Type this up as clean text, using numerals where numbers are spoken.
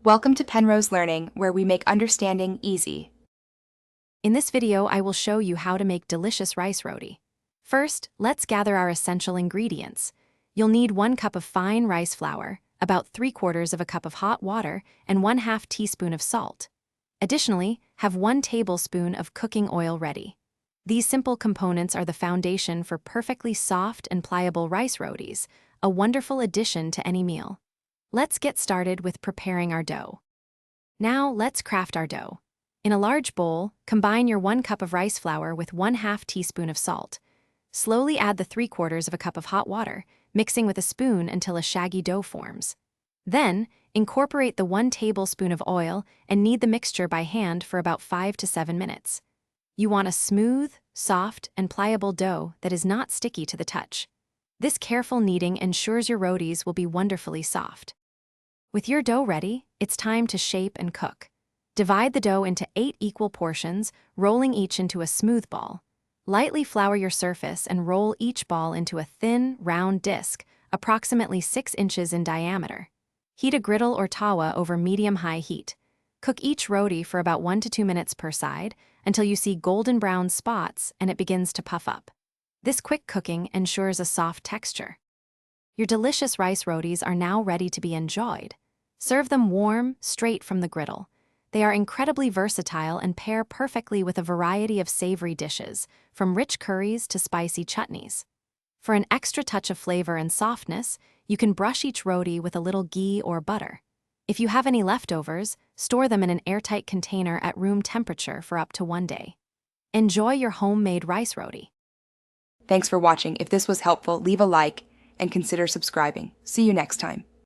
Welcome to Penrose Learning, where we make understanding easy. In this video, I will show you how to make delicious rice roti. First, let's gather our essential ingredients. You'll need 1 cup of fine rice flour, about 3/4 of a cup of hot water, and 1/2 teaspoon of salt. Additionally, have 1 tablespoon of cooking oil ready. These simple components are the foundation for perfectly soft and pliable rice rotis, a wonderful addition to any meal. Let's get started with preparing our dough. Now, let's craft our dough. In a large bowl, combine your 1 cup of rice flour with 1/2 teaspoon of salt. Slowly add the 3/4 of a cup of hot water, mixing with a spoon until a shaggy dough forms. Then, incorporate the 1 tablespoon of oil and knead the mixture by hand for about 5 to 7 minutes. You want a smooth, soft, and pliable dough that is not sticky to the touch. This careful kneading ensures your rotis will be wonderfully soft. With your dough ready, it's time to shape and cook. Divide the dough into 8 equal portions, rolling each into a smooth ball. Lightly flour your surface and roll each ball into a thin, round disc, approximately 6 inches in diameter. Heat a griddle or tawa over medium-high heat. Cook each roti for about 1 to 2 minutes per side until you see golden brown spots and it begins to puff up. This quick cooking ensures a soft texture. Your delicious rice rotis are now ready to be enjoyed. Serve them warm, straight from the griddle. They are incredibly versatile and pair perfectly with a variety of savory dishes, from rich curries to spicy chutneys. For an extra touch of flavor and softness, you can brush each roti with a little ghee or butter. If you have any leftovers, store them in an airtight container at room temperature for up to 1 day. Enjoy your homemade rice roti. Thanks for watching. If this was helpful, leave a like and consider subscribing. See you next time.